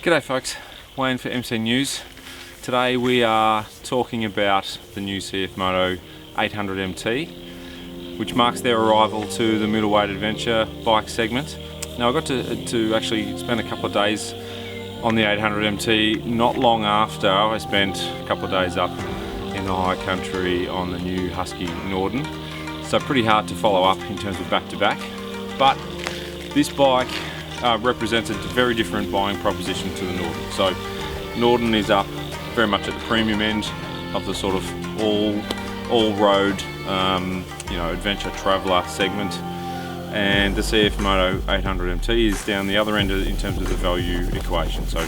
G'day folks, Wayne for MC News. Today we are talking about the new CFMOTO 800MT, which marks their arrival to the middleweight adventure bike segment. Now I got to actually spend a couple of days on the 800MT not long after I spent a couple of days up in the high country on the new Husky Norden. So pretty hard to follow up in terms of back-to-back. But this bike represents a very different buying proposition to the Norden. So Norden is up very much at the premium end of the sort of all-road, adventure traveller segment, and the CFMOTO 800MT is down the other end in terms of the value equation. So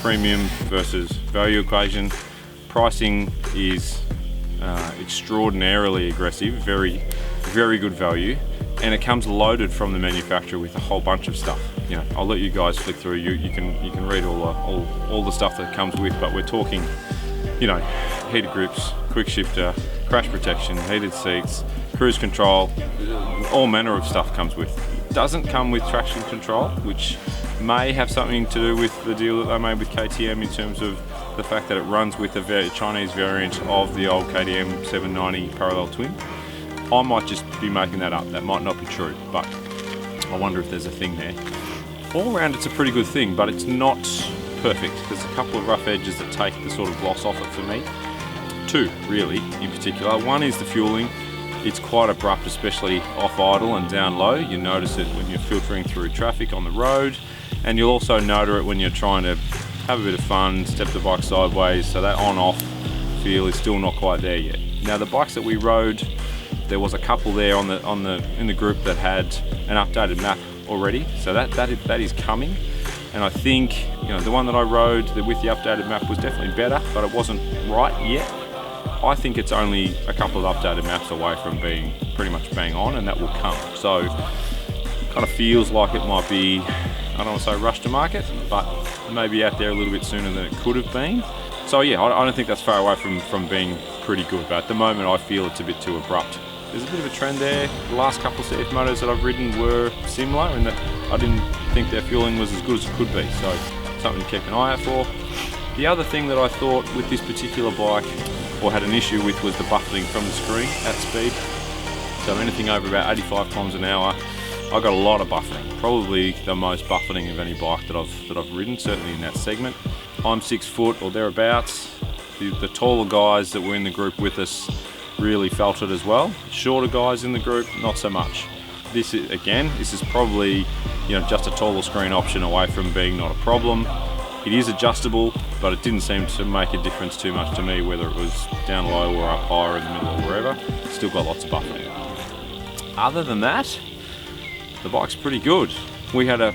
premium versus value equation. Pricing is extraordinarily aggressive, very, very good value, and it comes loaded from the manufacturer with a whole bunch of stuff. I'll let you guys flick through. You can read all the stuff that comes with, but we're talking, heated grips, quick shifter, crash protection, heated seats, cruise control, all manner of stuff comes with. It doesn't come with traction control, which may have something to do with the deal that they made with KTM in terms of the fact that it runs with a Chinese variant of the old KTM 790 parallel twin. I might just be making that up, that might not be true, but I wonder if there's a thing there. All around it's a pretty good thing, but it's not perfect. There's a couple of rough edges that take the sort of gloss off it for me. Two, really, in particular. One is the fueling. It's quite abrupt, especially off idle and down low. You notice it when you're filtering through traffic on the road, and you'll also notice it when you're trying to have a bit of fun, step the bike sideways, so that on-off feel is still not quite there yet. Now the bikes that we rode, there was a couple there in the group that had an updated map already, so that is coming. And I think the one that I rode with the updated map was definitely better, but it wasn't right yet. I think it's only a couple of updated maps away from being pretty much bang on, and that will come. So it kind of feels like it might be, I don't want to say rush to market, but maybe out there a little bit sooner than it could have been. So yeah, I don't think that's far away from being pretty good, but at the moment I feel it's a bit too abrupt. There's a bit of a trend there. The last couple of CFMOTOs that I've ridden were similar in that I didn't think their fueling was as good as it could be, so something to keep an eye out for. The other thing that I thought with this particular bike, or had an issue with, was the buffeting from the screen at speed. So anything over about 85 kilometers an hour, I got a lot of buffeting. Probably the most buffeting of any bike that I've ridden, certainly in that segment. I'm 6 foot or thereabouts. The taller guys that were in the group with us really felt it as well. Shorter guys in the group, not so much. This is probably just a taller screen option away from being not a problem. It is adjustable, but it didn't seem to make a difference too much to me, whether it was down low or up high or in the middle or wherever. Still got lots of buffeting. Other than that, the bike's pretty good. We had a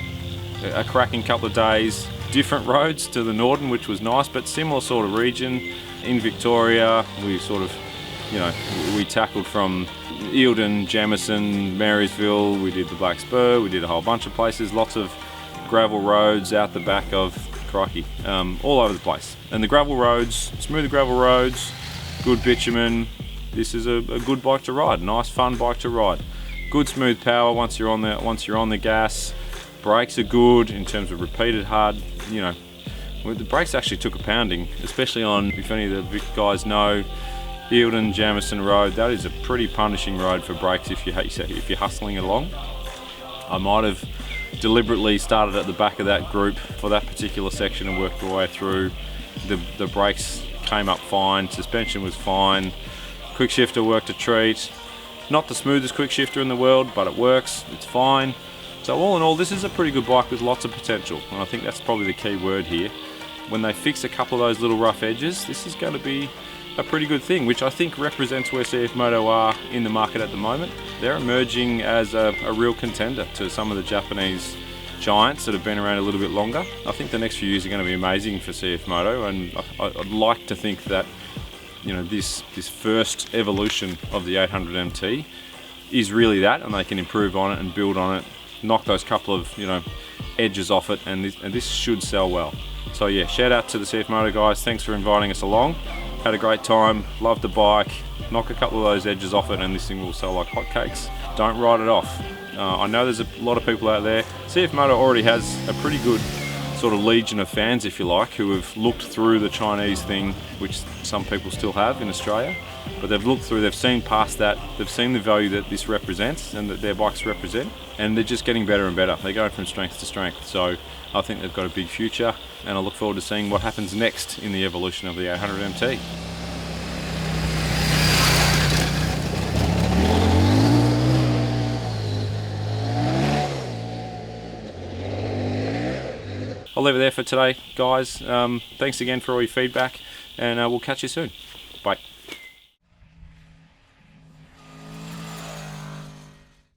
cracking couple of days, different roads to the Norden, which was nice, but similar sort of region. In Victoria, we sort of, we tackled from Eildon, Jamison, Marysville, we did the Black Spur, we did a whole bunch of places, lots of gravel roads out the back of, crikey, all over the place. And the gravel roads, smooth gravel roads, good bitumen. This is a good bike to ride, nice fun bike to ride. Good smooth power once you're on the gas. Brakes are good in terms of repeated hard, the brakes actually took a pounding, especially on, if any of the guys know, Eildon Jamison Road. That is a pretty punishing road for brakes if you're hustling along. I might have deliberately started at the back of that group for that particular section and worked my way through. The brakes came up fine, suspension was fine, quick shifter worked a treat. Not the smoothest quick shifter in the world, but it works, it's fine. So all in all, this is a pretty good bike with lots of potential, and I think that's probably the key word here. When they fix a couple of those little rough edges, this is going to be a pretty good thing, which I think represents where CFMOTO are in the market at the moment. They're emerging as a real contender to some of the Japanese giants that have been around a little bit longer. I think the next few years are going to be amazing for CFMOTO, and I'd like to think that this first evolution of the 800MT is really that, and they can improve on it and build on it, knock those couple of edges off it, and this should sell well. So yeah, shout out to the CFMOTO guys, thanks for inviting us along. Had a great time, loved the bike, knock a couple of those edges off it and this thing will sell like hotcakes. Don't write it off. I know there's a lot of people out there. CFMOTO already has a pretty good sort of legion of fans, if you like, who have looked through the Chinese thing, which some people still have in Australia, but they've looked through, they've seen past that, they've seen the value that this represents and that their bikes represent, and they're just getting better and better. They're going from strength to strength. So I think they've got a big future, and I look forward to seeing what happens next in the evolution of the 800 MT. I'll leave it there for today, guys. Thanks again for all your feedback, and we'll catch you soon.